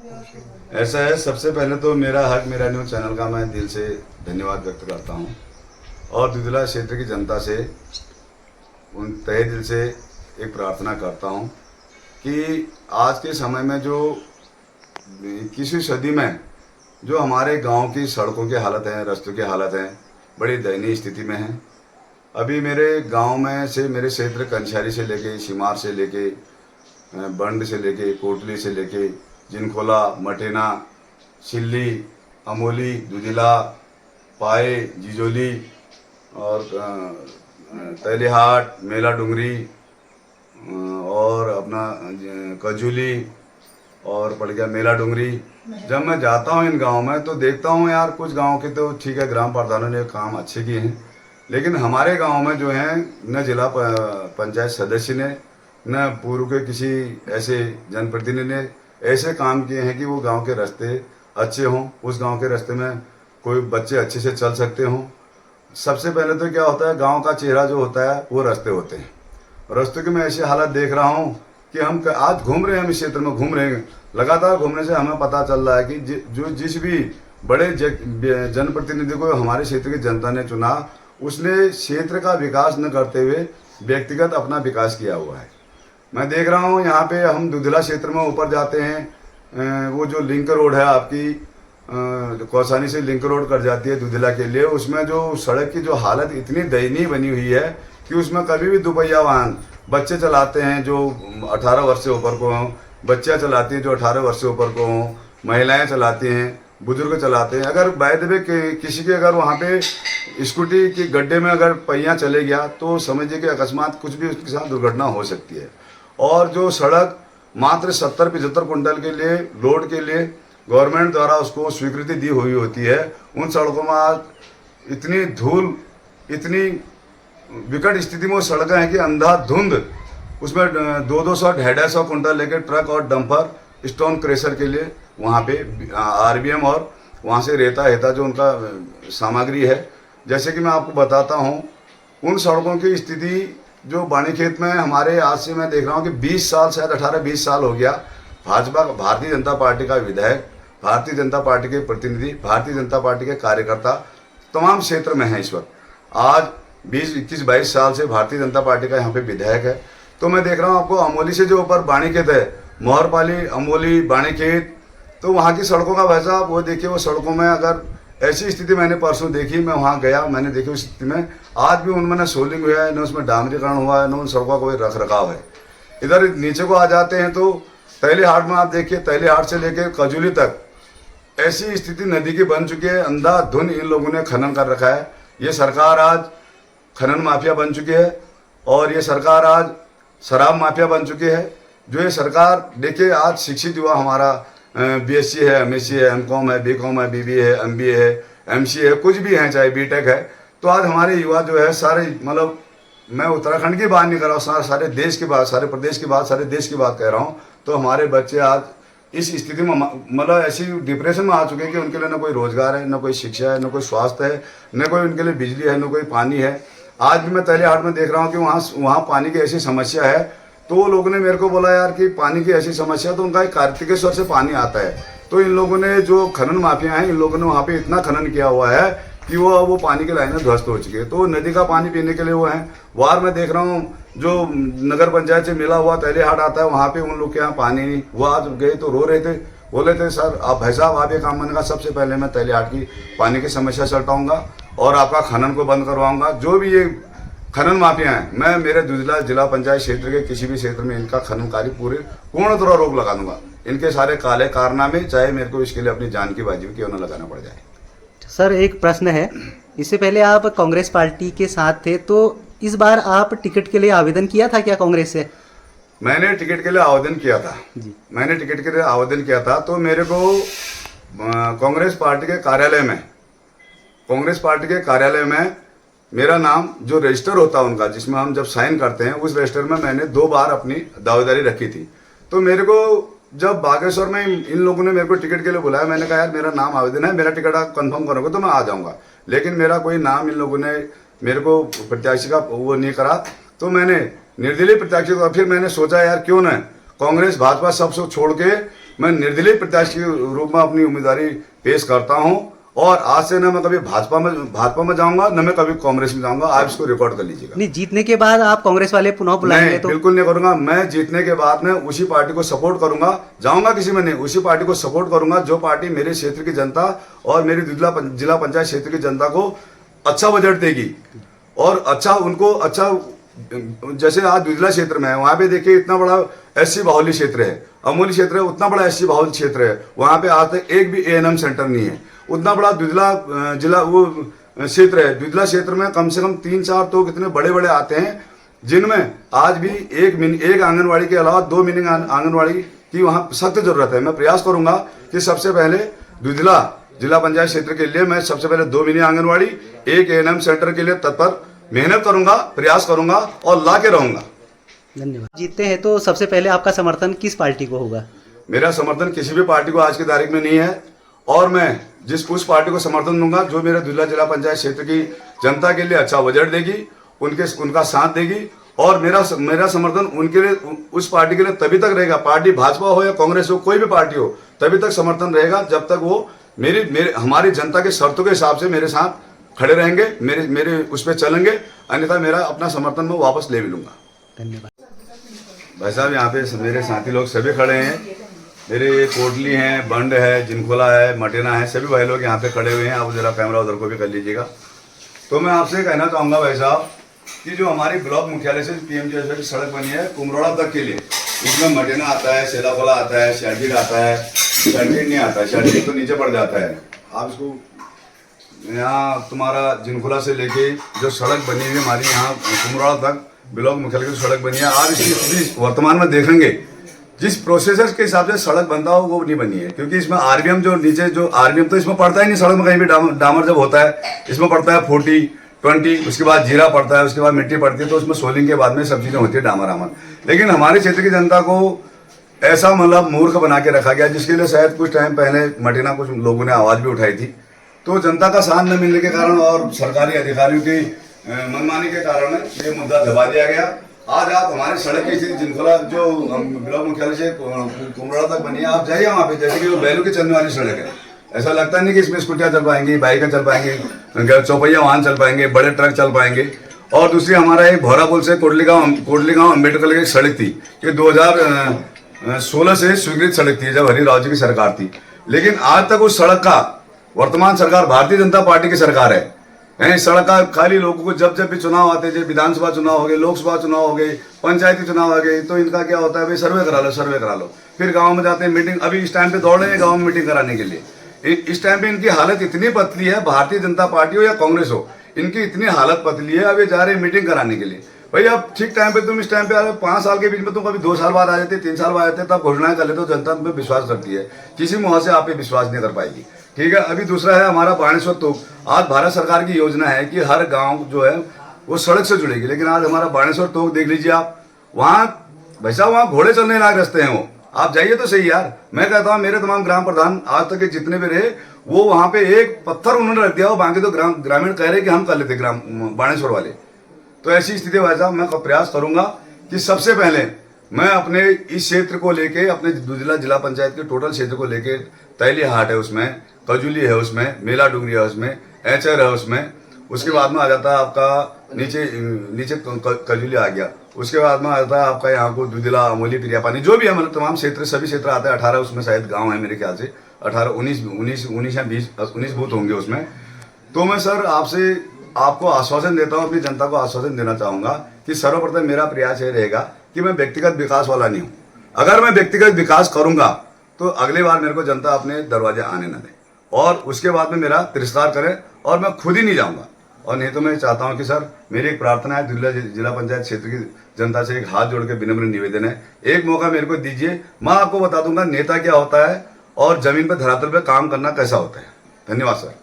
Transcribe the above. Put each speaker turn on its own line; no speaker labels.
ऐसा है, सबसे पहले तो मेरा हक मेरा न्यूज़ चैनल का मैं दिल से धन्यवाद व्यक्त करता हूँ और दुधला क्षेत्र की जनता से उन तहे दिल से एक प्रार्थना करता हूँ कि आज के समय में जो 21वीं सदी में जो हमारे गांव की सड़कों की हालत है, रास्तों की हालत है, बड़ी दयनीय स्थिति में है। अभी मेरे गांव में से मेरे क्षेत्र कंछारी से लेके शिमार से लेके बंड से लेके कोटली से लेके जिनखोला, मटेना, सिल्ली, अमोली, दुधिला, पाए, जिजोली और तैलीहाट, मेला डुंगरी और अपना कजूली और पड़ गया मेला डुंगरी। जब मैं जाता हूँ इन गाँव में तो देखता हूँ यार, कुछ गाँव के तो ठीक है, ग्राम प्रधानों ने काम अच्छे किए हैं, लेकिन हमारे गांव में जो है न जिला पंचायत सदस्य ने न पूर्व के किसी ऐसे जनप्रतिनिधि ने ऐसे काम किए हैं कि वो गांव के रास्ते अच्छे हों, उस गांव के रास्ते में कोई बच्चे अच्छे से चल सकते हों। सबसे पहले तो क्या होता है, गांव का चेहरा जो होता है वो रास्ते होते हैं। रास्तों की मैं ऐसी हालत देख रहा हूँ कि हम आज घूम रहे हैं, हम इस क्षेत्र में घूम रहे हैं, लगातार घूमने से हमें पता चल रहा है कि जो जिस भी बड़े जनप्रतिनिधि को हमारे क्षेत्र की जनता ने चुना, उसने क्षेत्र का विकास न करते हुए व्यक्तिगत अपना विकास किया हुआ है। मैं देख रहा हूँ यहाँ पे हम दुधला क्षेत्र में ऊपर जाते हैं, वो जो लिंक रोड है आपकी कौसानी से लिंक रोड कर जाती है दुधला के लिए, उसमें जो सड़क की जो हालत इतनी दयनीय बनी हुई है कि उसमें कभी भी दुपहिया वाहन बच्चे चलाते हैं जो 18 वर्ष से ऊपर को हों, बच्चियाँ चलाती हैं जो 18 वर्ष से ऊपर को हों, महिलाएँ चलाती हैं, बुजुर्ग चलाते हैं। अगर बाय द वे किसी के अगर वहाँ पे स्कूटी की गड्ढे में अगर पहिया चले गया तो समझिए कि अकस्मात कुछ भी उसके साथ दुर्घटना हो सकती है। और जो सड़क मात्र 70-75 कुंटल के लिए लोड के लिए गवर्नमेंट द्वारा उसको स्वीकृति दी हुई होती है, उन सड़कों में आज इतनी धूल, इतनी विकट स्थिति में वो सड़कें हैं कि अंधाधुंध उसमें 200 250 कुंटल लेकर ट्रक और डंपर स्टोन क्रेशर के लिए वहाँ पे आरबीएम और वहाँ से रेता जो उनका सामग्री है। जैसे कि मैं आपको बताता हूँ, उन सड़कों की स्थिति जो बाणीखेत में हमारे आज से मैं देख रहा हूँ कि 20 साल, शायद 18-20 साल हो गया, भाजपा भारतीय जनता पार्टी का विधायक, भारतीय जनता पार्टी के प्रतिनिधि, भारतीय जनता पार्टी के कार्यकर्ता तमाम क्षेत्र में हैं इस वक्त। आज 20-21-22 साल से भारतीय जनता पार्टी का यहाँ पे विधायक है। तो मैं देख रहा हूँ आपको अमोली से जो ऊपर बाणीखेत है, मोहरपाली, अमोली, बाणीखेत, तो वहाँ की सड़कों का वैसा वो देखिए, वो सड़कों में अगर ऐसी स्थिति मैंने परसों देखी, मैं वहाँ गया, मैंने देखी उस स्थिति में आज भी उनमें न सोलिंग हुआ है, न उसमें डामरीकरण हुआ है, न उन सड़कों का कोई रख रखाव है। इधर नीचे को आ जाते हैं तो तैलीहाट में आप देखिए, तैलीहाट से लेकर कजूली तक ऐसी स्थिति नदी की बन चुकी है, अंधाधुंध इन लोगों ने खनन कर रखा है। ये सरकार आज खनन माफिया बन चुकी है और ये सरकार आज शराब माफिया बन चुकी है। जो ये सरकार देखिए, आज शिक्षित युवा हमारा बीएससी है, एमएससी है, एमकॉम है, बीकॉम है, बीबीए है, एमबीए है, एमसीए है, कुछ भी हैं, चाहे बीटेक है, तो आज हमारे युवा जो है सारे, मतलब मैं उत्तराखंड की बात नहीं कर रहा हूँ, सारे देश की बात, सारे प्रदेश की बात, सारे देश की बात कह रहा हूँ। तो हमारे बच्चे आज इस स्थिति में मतलब ऐसी डिप्रेशन में आ चुके हैं कि उनके लिए न कोई रोजगार है, न कोई शिक्षा है, न कोई स्वास्थ्य है, न कोई उनके लिए बिजली है, न कोई पानी है। आज भी मैं तैलीहाट में देख रहा हूँ कि वहाँ पानी की ऐसी समस्या है, तो वो लोगों ने मेरे को बोला यार कि पानी की ऐसी समस्या, तो उनका एक कार्तिकेश्वर से पानी आता है। तो इन लोगों ने जो खनन माफिया हैं, इन लोगों ने वहाँ पे इतना खनन किया हुआ है कि वो पानी की लाइनें ध्वस्त हो चुकी है। तो नदी का पानी पीने के लिए वो हैं। वार में देख रहा हूँ जो नगर पंचायत से मिला हुआ तैलीहाट आता है, वहाँ पे उन लोग के यहाँ पानी नहीं। वो आज गए तो रो रहे थे, बोले थे सर आप भाई साहब आप ये काम, मैंने कहा सबसे पहले मैं तैलीहाट की पानी की समस्या सलटाऊंगा और आपका खनन को बंद करवाऊंगा। जो भी ये खनन माफिया हैं, मैं मेरे दुधला जिला पंचायत क्षेत्र के किसी भी क्षेत्र में इनका खनन कार्य पूर्ण तरह रोक लगा दूंगा। इनके सारे काले कारनामे, चाहे मेरे को इसके लिए अपनी जान की बाजी क्यों न लगाना पड़ जाए।
सर एक प्रश्न है, इससे पहले आप कांग्रेस पार्टी के साथ थे, तो इस बार आप टिकट के लिए आवेदन किया था क्या कांग्रेस से?
मैंने टिकट के लिए आवेदन किया था
जी।
मैंने टिकट के लिए आवेदन किया था, तो मेरे को कांग्रेस पार्टी के कार्यालय में मेरा नाम जो रजिस्टर होता है उनका, जिसमें हम जब साइन करते हैं, उस रजिस्टर में मैंने 2 बार अपनी दावेदारी रखी थी। तो मेरे को जब बागेश्वर में इन लोगों ने मेरे को टिकट के लिए बुलाया, मैंने कहा यार मेरा नाम आवेदन है, मेरा टिकट आप कंफर्म करोगे तो मैं आ जाऊंगा, लेकिन मेरा कोई नाम इन लोगों ने मेरे को प्रत्याशी का वो नहीं करा। तो मैंने निर्दलीय प्रत्याशी को, फिर मैंने सोचा यार क्यों ना कांग्रेस भाजपा सब छोड़ के मैं निर्दलीय प्रत्याशी के रूप में अपनी उम्मीदवारी पेश करता हूं। और आज से न मैं कभी भाजपा में जाऊंगा, न मैं कभी कांग्रेस में जाऊंगा। आप इसको रिकॉर्ड कर लीजिएगा।
नहीं, जीतने के बाद आप कांग्रेस वाले पुनः बुलाएंगे तो?
बिल्कुल नहीं करूंगा। मैं जीतने के बाद में उसी पार्टी को सपोर्ट करूंगा, जाऊंगा किसी में नहीं, उसी पार्टी को सपोर्ट करूंगा जो पार्टी मेरे क्षेत्र की जनता और मेरी जिला पंचायत क्षेत्र की जनता को अच्छा बजट देगी और अच्छा उनको अच्छा। जैसे आज दुधला क्षेत्र में है, वहां पे देखिए इतना बड़ा एससी बाहुल्य क्षेत्र है, अमूल्य क्षेत्र है, उतना बड़ा एससी बाहुल्य क्षेत्र है, वहां पे आज तक एक भी एएनएम सेंटर नहीं है। उतना बड़ा दुधला जिला वो क्षेत्र है, दुधला क्षेत्र में कम से कम 3-4 तो कितने बड़े बड़े आते हैं, जिनमें आज भी एक आंगनवाड़ी के अलावा 2 मिनी आंगनवाड़ी की वहां सख्त जरूरत है। मैं प्रयास करूंगा कि सबसे पहले दुधला जिला पंचायत क्षेत्र के लिए मैं सबसे पहले 2 मिनी आंगनवाड़ी, 1 एएनएम सेंटर के लिए तत्पर मेहनत करूंगा, प्रयास करूंगा और ला के रहूंगा।
धन्यवाद। जीतते हैं तो सबसे पहले आपका समर्थन किस पार्टी को होगा?
मेरा समर्थन किसी भी पार्टी को आज की तारीख में नहीं है और मैं उस पार्टी को समर्थन दूंगा जो मेरे दुधला जिला पंचायत क्षेत्र की जनता के लिए अच्छा बजट देगी, उनका साथ देगी। और मेरा समर्थन उनके लिए, उस पार्टी के लिए तभी तक रहेगा, पार्टी भाजपा हो या कांग्रेस हो, कोई भी पार्टी हो, तभी तक समर्थन रहेगा जब तक वो हमारी जनता के शर्तों के हिसाब से मेरे साथ खड़े रहेंगे, मेरे उस पर चलेंगे। अन्यथा मेरा अपना समर्थन मैं वापस ले भी लूंगा।
धन्यवाद।
भाई साहब, यहाँ पे मेरे साथी लोग सभी खड़े हैं, मेरे कोटली हैं, बंड है, जिनखोला है, मटेना है, सभी भाई लोग यहाँ पे खड़े हुए हैं। आप जरा कैमरा उधर को भी कर लीजिएगा। तो मैं आपसे कहना चाहूँगा भाई साहब कि जो हमारी ब्लॉक मुख्यालय से पीएमजीएसवाई की सड़क बनी है कुमरोड़ा तक के लिए, इसमें मटेना आता है, सेलाखोला आता है, शार्जिट आता है, शार्जिट नहीं आता है, शार्जिट तो नीचे पड़ जाता है। आप इसको यहाँ तुम्हारा जिनखोला से लेके जो सड़क बनी हुई है हमारी यहाँ कुमरोड़ा तक ब्लॉक मुख्यालय की सड़क बनी है, आप इसकी वर्तमान में देखेंगे जिस प्रोसेसर के हिसाब से सड़क बनता हो वो नहीं बनी है। क्योंकि इसमें आरबीएम जो नीचे जो आरबीएम तो इसमें पड़ता ही नहीं, सड़क में कहीं भी डामर जब होता है इसमें पड़ता है 40-20, उसके बाद जीरा पड़ता है, उसके बाद मिट्टी पड़ती है, तो उसमें सोलिंग के बाद में सब चीजें होती है डामर। लेकिन हमारे क्षेत्र की जनता को ऐसा मतलब मूर्ख बना के रखा गया, जिसके लिए शायद कुछ टाइम पहले मटेना कुछ लोगों ने आवाज भी उठाई थी। तो जनता का साथ न मिलने के कारण और सरकारी अधिकारियों की मनमानी के कारण ये मुद्दा दबा दिया गया। आज आप हमारे सड़क की स्थिति जिनखोला जो ब्लॉक मुख्यालय से कुमरोड़ा तक बनी है, आप जाइए वहाँ पे, जैसे कि वो बैलों की चलने वाली सड़क है। ऐसा लगता नहीं कि इसमें स्कूटियाँ चल पाएंगी, बाइकें चल पाएंगी, चौपहिया वाहन चल पाएंगे, बड़े ट्रक चल पाएंगे। और दूसरी हमारा एक भौरा पुल से कोटली गाँव अम्बेडकर की एक सड़क थी, ये 2016 से स्वीकृत सड़क थी जब हरिराव जी की सरकार थी। लेकिन आज तक उस सड़क का, वर्तमान सरकार भारतीय जनता पार्टी की सरकार है, इस सड़क का खाली लोगों को जब भी चुनाव आते थे, विधानसभा चुनाव हो गए, लोकसभा चुनाव हो गए, पंचायती चुनाव आ गए, तो इनका क्या होता है, भाई सर्वे करा लो। फिर गांव में जाते हैं मीटिंग, अभी इस टाइम पे दौड़ रहे हैं गांव में मीटिंग कराने के लिए। इस टाइम पे इनकी हालत इतनी पतली है, भारतीय जनता पार्टी हो या कांग्रेस हो, इनकी इतनी हालत पतली है, अब ये जा रहे हैं मीटिंग कराने के लिए। भाई अब ठीक टाइम पे तुम इस टाइम पे आ रहे हो, 5 साल के बीच में तुम कभी 2 साल बाद आ जाते, 3 साल बाद आ जाते, तब घोषणाएं कर लेते हो, जनता तुम पे विश्वास करती है। किसी मुँह से आप पे विश्वास नहीं कर पाएगी। ठीक है। अभी दूसरा है हमारा बाणेश्वर तोप। आज भारत सरकार की योजना है कि हर गांव जो है वो सड़क से जुड़ेगी, लेकिन आज हमारा बाणेश्वर तोप देख लीजिए आप, वहाँ भाई साहब वहाँ घोड़े चलने लायक रास्ते हैं वो, आप जाइए तो सही यार। मैं कहता हूँ मेरे तमाम ग्राम प्रधान आज तक के जितने भी रहे, वो वहाँ पे एक पत्थर उन्होंने रख दिया, वो बाकी तो ग्रामीण कह रहे कि हम कर लेते ग्राम बाणेश्वर वाले। तो ऐसी स्थिति भाई साहब मैं प्रयास करूंगा कि सबसे पहले मैं अपने इस क्षेत्र को लेके, अपने दुधला जिला पंचायत के टोटल क्षेत्र को लेके, तैली हाट है उसमें, कजुली है उसमें, मेला डूंगरी है उसमें, एचर है उसमें, उसके बाद में आ जाता है आपका नीचे कजुली आ गया, उसके बाद में आ जाता है आपका यहाँ को दुधला, अमोली, पिरियापानी, जो भी है मतलब तमाम क्षेत्र, सभी क्षेत्र आते हैं। 18 उसमें शायद गाँव है मेरे ख्याल से, 19 या 19 बूथ होंगे उसमें। तो मैं सर आपको आश्वासन देता हूँ, अपनी जनता को आश्वासन देना चाहूँगा कि सर्वप्रथम मेरा प्रयास ये रहेगा कि मैं व्यक्तिगत विकास वाला नहीं हूँ। अगर मैं व्यक्तिगत विकास करूँगा तो अगली बार मेरे को जनता अपने दरवाजे आने न दे, और उसके बाद में मेरा तिरस्कार करे और मैं खुद ही नहीं जाऊँगा। और नहीं तो मैं चाहता हूँ कि सर मेरी एक प्रार्थना है, दुधला जिला पंचायत क्षेत्र की जनता से एक हाथ जोड़ के विनम्र निवेदन है, एक मौका मेरे को दीजिए, मैं आपको बता दूंगा नेता क्या होता है और जमीन पर धरातल पे काम करना कैसा होता है। धन्यवाद सर।